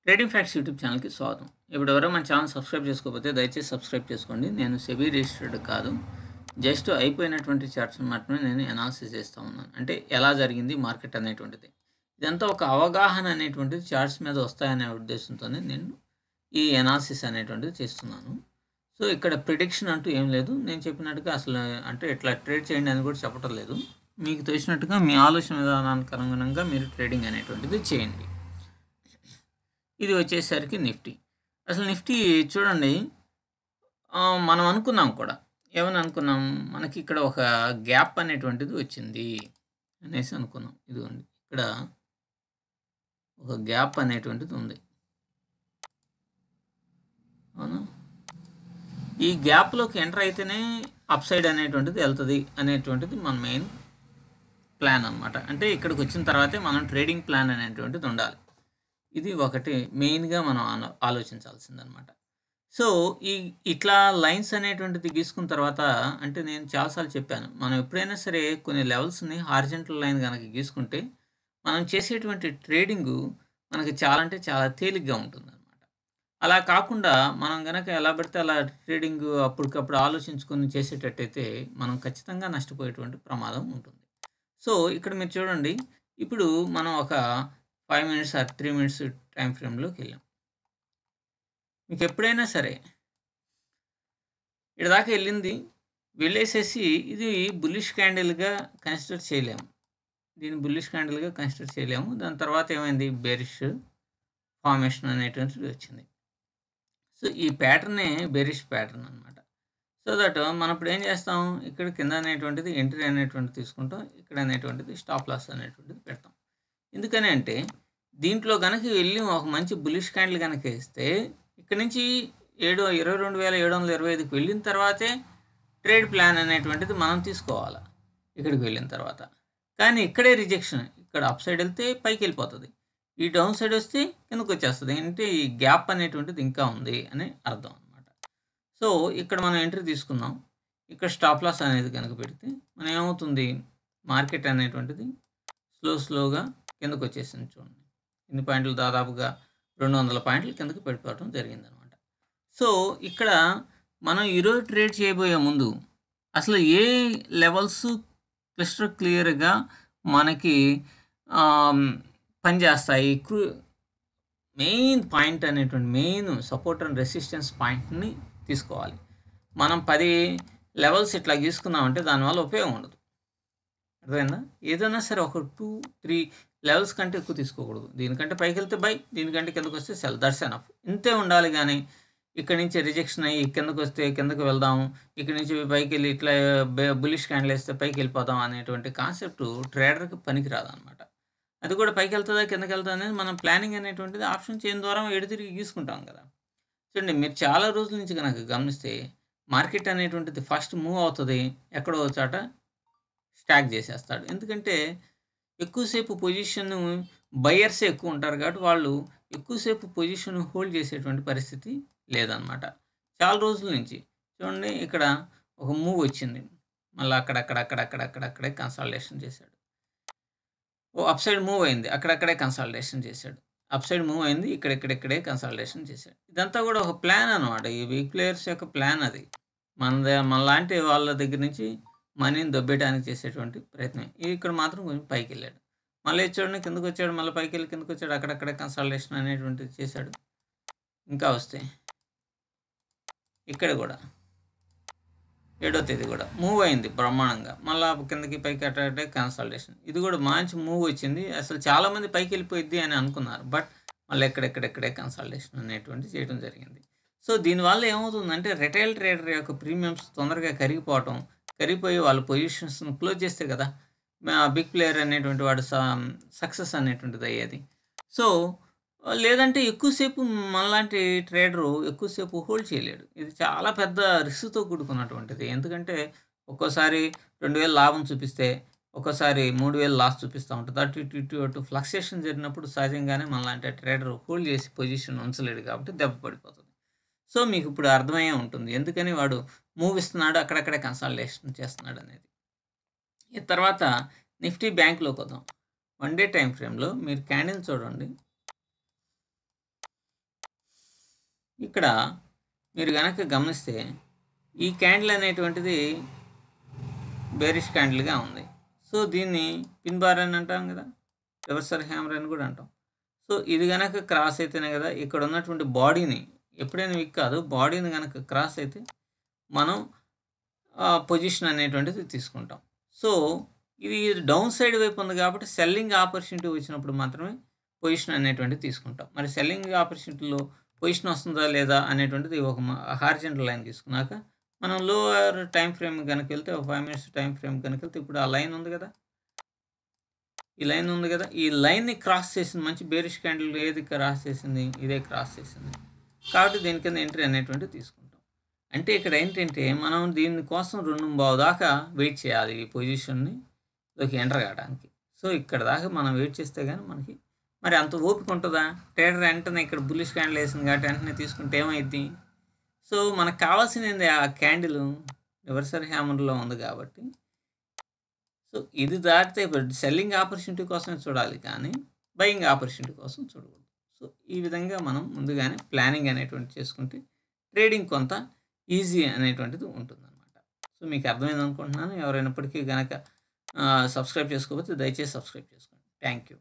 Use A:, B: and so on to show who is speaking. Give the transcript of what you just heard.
A: Trading facts YouTube ఛానల్కి స్వాగతం. ఇప్పుడు ఎవరో మన ఛానల్ సబ్స్క్రైబ్ చేసుకోకపోతే దయచేసి సబ్స్క్రైబ్ చేసుకోండి. నేను సెబీ రిజిస్టర్డ్ కాదు, జస్ట్ అయిపోయినటువంటి చార్ట్స్ మాత్రమే నేను అనాలిసిస్ చేస్తూ ఉన్నాను. అంటే ఎలా జరిగింది మార్కెట్ అనేటువంటిది, ఇదంతా ఒక అవగాహన అనేటువంటిది చార్ట్స్ మీద వస్తాయనే ఉద్దేశంతోనే నేను ఈ అనాలిసిస్ అనేటువంటిది చేస్తున్నాను. సో ఇక్కడ ప్రిడిక్షన్ అంటూ ఏం లేదు. నేను చెప్పినట్టుగా అసలు అంటే ఇట్లా ట్రేడ్ చేయండి అని కూడా చెప్పటం లేదు. మీకు తెలిసినట్టుగా మీ ఆలోచన విధానానికి అనుగుణంగా మీరు ట్రేడింగ్ అనేటువంటిది చేయండి. ఇది వచ్చేసరికి నిఫ్టీ. అసలు నిఫ్టీ చూడండి, మనం అనుకున్నాం కూడా. ఏమని అనుకున్నాం? మనకి ఇక్కడ ఒక గ్యాప్ అనేటువంటిది వచ్చింది అనేసి అనుకున్నాం. ఇదిగోండి, ఇక్కడ ఒక గ్యాప్ అనేటువంటిది ఉంది. అవునా? ఈ గ్యాప్లోకి ఎంటర్ అయితేనే అప్ సైడ్ అనేటువంటిది వెళ్తుంది అనేటువంటిది మన మెయిన్ ప్లాన్ అనమాట. అంటే ఇక్కడికి వచ్చిన తర్వాతే మనం ట్రేడింగ్ ప్లాన్ అనేటువంటిది ఉండాలి. ఇది ఒకటి మెయిన్గా మనం ఆలోచించాల్సిందనమాట. సో ఇట్లా లైన్స్ అనేటువంటిది గీసుకున్న తర్వాత, అంటే నేను చాలాసార్లు చెప్పాను, మనం ఎప్పుడైనా సరే కొన్ని లెవెల్స్ని హారిజంటల్ లైన్ కనుక గీసుకుంటే మనం చేసేటువంటి ట్రేడింగు మనకి చాలా అంటే చాలా తేలిగ్గా ఉంటుంది అనమాట. అలా కాకుండా మనం కనుక ఎలా పడితే అలా ట్రేడింగ్ అప్పటికప్పుడు ఆలోచించుకొని చేసేటట్టయితే మనం ఖచ్చితంగా నష్టపోయేటువంటి ప్రమాదం ఉంటుంది. సో ఇక్కడ మీరు చూడండి, ఇప్పుడు మనం ఒక 5 మినిట్స్ ఆర్ 3 మినిట్స్ టైం ఫ్రేమ్లోకి వెళ్ళాం. మీకు ఎప్పుడైనా సరే ఇక్కడ దాకా వెళ్ళింది వెళ్ళేసేసి ఇది బుల్లిష్ క్యాండిల్గా కన్సిడర్ చేయలేము. దీన్ని బుల్లిష్ క్యాండిల్గా కన్సిడర్ చేయలేము. దాని తర్వాత ఏమైంది? బెరిష్ ఫార్మేషన్ అనేటువంటిది వచ్చింది. సో ఈ ప్యాటర్నే బెరిష్ ప్యాటర్న్ అనమాట. సో దట్ మనం ఇప్పుడు ఏం చేస్తాం? ఇక్కడ కింద అనేటువంటిది ఎంట్రీ అనేటువంటిది తీసుకుంటాం, ఇక్కడ అనేటువంటిది స్టాప్ లాస్ అనేటువంటిది పెడతాం. ఎందుకని అంటే దీంట్లో కనుక వెళ్ళి ఒక మంచి బుల్లిష్ క్యాండిల్ కనుక వేస్తే ఇక్కడ నుంచి 22,725కి వెళ్ళిన తర్వాతే ట్రేడ్ ప్లాన్ అనేటువంటిది మనం తీసుకోవాలి ఇక్కడికి వెళ్ళిన తర్వాత. కానీ ఇక్కడే రిజెక్షన్. ఇక్కడ అప్ సైడ్ వెళ్తే పైకి వెళ్ళిపోతుంది, ఈ డౌన్ సైడ్ వస్తే కిందకు వచ్చేస్తుంది. అంటే ఈ గ్యాప్ అనేటువంటిది ఇంకా ఉంది అని అర్థం అనమాట. సో ఇక్కడ మనం ఎంట్రీ తీసుకుందాం. ఇక్కడ స్టాప్ లాస్ అనేది కనుక పెడితే మనం ఏమవుతుంది? మార్కెట్ అనేటువంటిది స్లోగా కిందకు వచ్చేసింది. చూడండి, ఎన్ని పాయింట్లు? దాదాపుగా 200 పాయింట్లు కిందకి పడిపోవడం జరిగిందనమాట. సో ఇక్కడ మనం ఈరోజు ట్రేడ్ చేయబోయే ముందు అసలు ఏ లెవెల్స్ క్లియర్గా మనకి పనిచేస్తాయి, మెయిన్ పాయింట్ అనేటువంటి మెయిన్ సపోర్ట్ అండ్ రెసిస్టెన్స్ పాయింట్ని తీసుకోవాలి. మనం 10 లెవెల్స్ ఇట్లా గీసుకున్నామంటే దానివల్ల ఉపయోగం ఉండదు. అర్థమైందా? ఏదైనా సరే ఒక 2-3 లెవెల్స్ కంటే ఎక్కువ తీసుకోకూడదు. దీనికంటే పైకి వెళ్తే బై, దీనికంటే కిందకు వస్తే సెల్. That's enough. ఇంతే ఉండాలి. కానీ ఇక్కడి నుంచి రిజెక్షన్ అయ్యి కిందకు వస్తే కిందకు వెళ్దాము, ఇక్కడి నుంచి పైకి వెళ్ళి ఇట్లా బులిష్ క్యాండిల్ వేస్తే పైకి వెళ్ళిపోదాం అనేటువంటి కాన్సెప్ట్ ట్రేడర్కి పనికి రాదనమాట. అది కూడా పైకి వెళ్తుందా కిందకి వెళ్తుందా అనేది మనం ప్లానింగ్ అనేటువంటిది ఆప్షన్ చైన్ ద్వారా ఎడతిరిగి గీసుకుంటాం కదా. చూడండి, మీరు చాలా రోజుల నుంచి కనుక గమనిస్తే మార్కెట్ అనేటువంటిది ఫస్ట్ మూవ్ అవుతుంది, ఎక్కడో చాట స్టాక్ చేసేస్తాడు. ఎందుకంటే ఎక్కువసేపు పొజిషన్ బయర్సే ఎక్కువ ఉంటారు కాబట్టి వాళ్ళు ఎక్కువసేపు పొజిషన్ హోల్డ్ చేసేటువంటి పరిస్థితి లేదనమాట. చాలా రోజుల నుంచి చూడండి, ఇక్కడ ఒక మూవ్ వచ్చింది, మళ్ళీ అక్కడక్కడే కన్సాలిడేషన్ చేశాడు. ఓ అప్ సైడ్ మూవ్ అయింది, అక్కడక్కడే కన్సాలిడేషన్ చేశాడు. అప్ సైడ్ మూవ్ అయింది, ఇక్కడే కన్సాలిడేషన్ చేశాడు. ఇదంతా కూడా ఒక ప్లాన్ అనమాట. ఈ వీక్ ప్లేయర్స్ యొక్క ప్లాన్ అది. మనలాంటి వాళ్ళ దగ్గర నుంచి మనీని దొబ్బేయడానికి చేసేటువంటి ప్రయత్నం. ఇక్కడ మాత్రం కొంచెం పైకి వెళ్ళాడు, మళ్ళీ చూడండి కిందకు వచ్చాడు, మళ్ళీ పైకి వెళ్ళి కిందకు వచ్చాడు, అక్కడక్కడే కన్సాలిడేషన్ అనేటువంటిది చేశాడు. ఇంకా వస్తే ఇక్కడ కూడా 7వ తేదీ కూడా మూవ్ అయింది బ్రహ్మాండంగా, మళ్ళీ కిందకి పైకి అట్టే కన్సాలిడేషన్. ఇది కూడా మంచి మూవ్ వచ్చింది. అసలు చాలామంది పైకి వెళ్ళిపోయిద్ది అని అనుకున్నారు, బట్ మళ్ళీ ఎక్కడెక్కడే కన్సాలిడేషన్ అనేటువంటిది చేయడం జరిగింది. సో దీనివల్ల ఏమవుతుందంటే రిటైల్ ట్రేడర్ యొక్క ప్రీమియమ్స్ తొందరగా కరిగిపోయి వాళ్ళ పొజిషన్స్ను క్లోజ్ చేస్తే కదా బిగ్ ప్లేయర్ అనేటువంటి వాడు సక్సెస్ అనేటువంటిది అయ్యేది. సో లేదంటే ఎక్కువసేపు మనలాంటి ట్రేడరు ఎక్కువసేపు హోల్డ్ చేయలేడు. ఇది చాలా పెద్ద రిస్క్తో కూడుకున్నటువంటిది. ఎందుకంటే ఒక్కోసారి 2,000 లాభం చూపిస్తే, ఒక్కోసారి 3,000 లాస్ చూపిస్తూ ఉంటుంది. అటు ఫ్లక్సేషన్ జరిగినప్పుడు సహజంగానే మనలాంటి ట్రేడర్ హోల్డ్ చేసి పొజిషన్ ఉంచలేడు కాబట్టి దెబ్బ పడిపోతుంది. సో మీకు ఇప్పుడు అర్థమయ్యే ఉంటుంది ఎందుకని వాడు మూవ్ ఇస్తున్నాడు, అక్కడక్కడే కన్సాలిడేషన్ చేస్తున్నాడు అనేది. ఈ తర్వాత నిఫ్టీ బ్యాంక్లోకి వద్దాం. 1 డే టైం ఫ్రేమ్లో మీరు క్యాండిల్ చూడండి. ఇక్కడ మీరు గనక గమనిస్తే ఈ క్యాండిల్ అనేటువంటిది బేరిష్ క్యాండిల్గా ఉంది. సో దీన్ని పిన్ బార్ అని అంటాం కదా, రివర్సల్ హ్యామర్ అని కూడా అంటాం. సో ఇది గనక క్రాస్ అయితేనే కదా ఇక్కడ ఉన్నటువంటి బాడీని, ఎప్పుడైనా వీక్ కాదు, బాడీని కనుక క్రాస్ అయితే మనం పొజిషన్ అనేటువంటిది తీసుకుంటాం. సో ఇది డౌన్ సైడ్ వైపు ఉంది కాబట్టి సెల్లింగ్ ఆపర్చునిటీ వచ్చినప్పుడు మాత్రమే పొజిషన్ అనేటువంటిది తీసుకుంటాం. మరి సెల్లింగ్ ఆపర్చునిటీలో పొజిషన్ వస్తుందా లేదా అనేటువంటిది ఒక హారిజంటల్ లైన్ తీసుకున్నాక మనం లోవర్ టైం ఫ్రేమ్ కనుక వెళ్తే, ఒక 5 minutes టైం ఫ్రేమ్ కనుక వెళ్తే, ఇప్పుడు ఆ లైన్ ఉంది కదా, ఈ లైన్ ఉంది కదా, ఈ లైన్ని క్రాస్ చేసింది. మంచి బేరిష్ క్యాండిల్ ఏది క్రాస్ చేసింది? ఇదే క్రాస్ చేసింది. కాబట్టి దీని కింద ఎంట్రీ అనేటువంటిది తీసుకుంటాం. అంటే ఇక్కడ ఏంటంటే మనం దీనికోసం 2:15 దాకా వెయిట్ చేయాలి ఈ పొజిషన్ని లోకి ఎంటర్ కావడానికి. సో ఇక్కడ దాకా మనం వెయిట్ చేస్తే కానీ మనకి మరి అంత ఓపిక ఉంటుందా? ట్రేడర్ వెంటనే ఇక్కడ బుల్లిష్ క్యాండిల్ వేసింది కాబట్టి వెంటనే తీసుకుంటే ఏమైద్ది? సో మనకు కావాల్సింది ఆ క్యాండిల్ రివర్సల్ హ్యామర్లో ఉంది కాబట్టి, సో ఇది దాటితే సెల్లింగ్ ఆపర్చునిటీ కోసమే చూడాలి కానీ బయింగ్ ఆపర్చునిటీ కోసం చూడకూడదు. సో ఈ విధంగా మనం ముందుగానే ప్లానింగ్ అనేటువంటి చేసుకుంటే ట్రేడింగ్ కొంత ఈజీ అనేటువంటిది ఉంటుందన్నమాట. సో మీకు అర్థమైంది అనుకుంటున్నాను. ఎవరైనప్పటికీ కనుక సబ్స్క్రైబ్ చేసుకోకపోతే దయచేసి సబ్స్క్రైబ్ చేసుకోండి. Thank you.